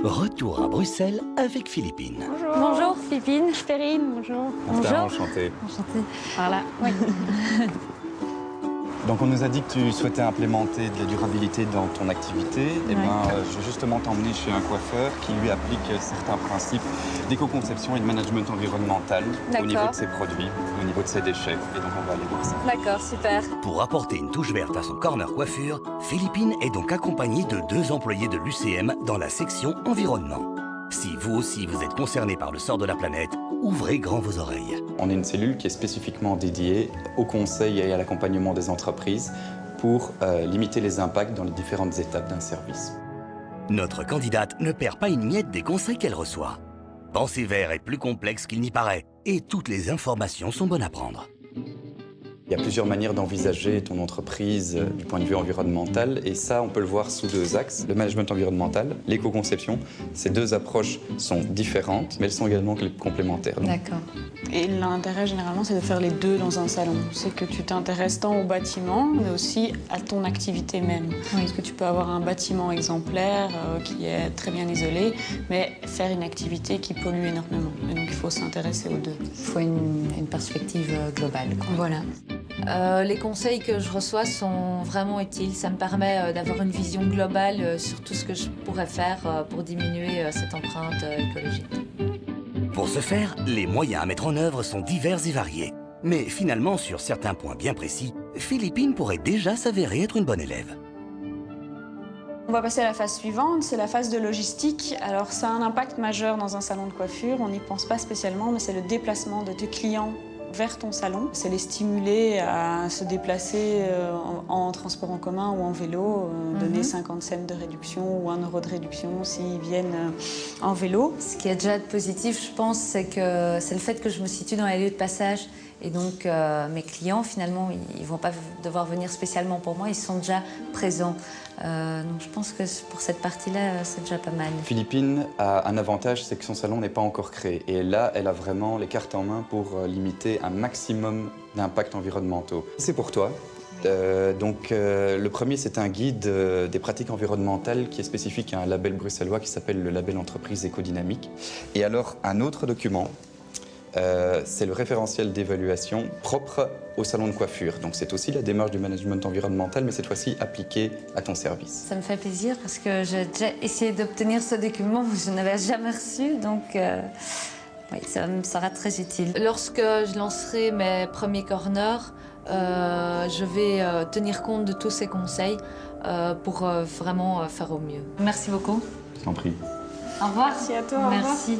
Retour à Bruxelles avec Philippine. Bonjour. Bonjour Philippine. Perrine, bonjour. Bonjour. Enchanté. Enchantée. Voilà, oui. Donc on nous a dit que tu souhaitais implémenter de la durabilité dans ton activité. Eh bien, je vais justement t'emmener chez un coiffeur qui lui applique certains principes d'éco-conception et de management environnemental au niveau de ses produits, au niveau de ses déchets. Et donc on va aller voir ça. D'accord, super. Pour apporter une touche verte à son corner coiffure, Philippine est donc accompagnée de 2 employés de l'UCM dans la section environnement. Si vous aussi vous êtes concerné par le sort de la planète, ouvrez grand vos oreilles. On est une cellule qui est spécifiquement dédiée au conseil et à l'accompagnement des entreprises pour limiter les impacts dans les différentes étapes d'un service. Notre candidate ne perd pas une miette des conseils qu'elle reçoit. Penser vert est plus complexe qu'il n'y paraît et toutes les informations sont bonnes à prendre. Il y a plusieurs manières d'envisager ton entreprise du point de vue environnemental et ça, on peut le voir sous 2 axes. Le management environnemental, l'éco-conception. Ces 2 approches sont différentes, mais elles sont également complémentaires. D'accord. Et l'intérêt, généralement, c'est de faire les 2 dans un salon. C'est que tu t'intéresses tant au bâtiment, mais aussi à ton activité même. Oui. Parce que tu peux avoir un bâtiment exemplaire qui est très bien isolé, mais faire une activité qui pollue énormément. Et donc, il faut s'intéresser aux 2. Il faut une perspective globale, quoi. Voilà. Les conseils que je reçois sont vraiment utiles. Ça me permet d'avoir une vision globale sur tout ce que je pourrais faire pour diminuer cette empreinte écologique. Pour ce faire, les moyens à mettre en œuvre sont divers et variés. Mais finalement, sur certains points bien précis, Philippine pourrait déjà s'avérer être une bonne élève. On va passer à la phase suivante, c'est la phase de logistique. Alors ça a un impact majeur dans un salon de coiffure, on n'y pense pas spécialement, mais c'est le déplacement de tes clients vers ton salon. C'est les stimuler à se déplacer en transport en commun ou en vélo, donner 50 cents de réduction ou 1 € de réduction s'ils viennent en vélo. Ce qui est déjà positif, je pense, c'est le fait que je me situe dans les lieux de passage. Et donc, mes clients, finalement, ils ne vont pas devoir venir spécialement pour moi, ils sont déjà présents. Donc, je pense que pour cette partie-là, c'est déjà pas mal. Philippine a un avantage, c'est que son salon n'est pas encore créé. Et là, elle a vraiment les cartes en main pour limiter un maximum d'impacts environnementaux. C'est pour toi. Le premier, c'est un guide des pratiques environnementales qui est spécifique à un label bruxellois qui s'appelle le label entreprise écodynamique. Et alors, un autre document, c'est le référentiel d'évaluation propre au salon de coiffure. Donc c'est aussi la démarche du management environnemental, mais cette fois-ci appliquée à ton service. Ça me fait plaisir parce que j'ai déjà essayé d'obtenir ce document, mais je n'avais jamais reçu, donc oui, ça me sera très utile. Lorsque je lancerai mes premiers corners, je vais tenir compte de tous ces conseils pour vraiment faire au mieux. Merci beaucoup. Je t'en prie. Au revoir. Merci à toi. Merci.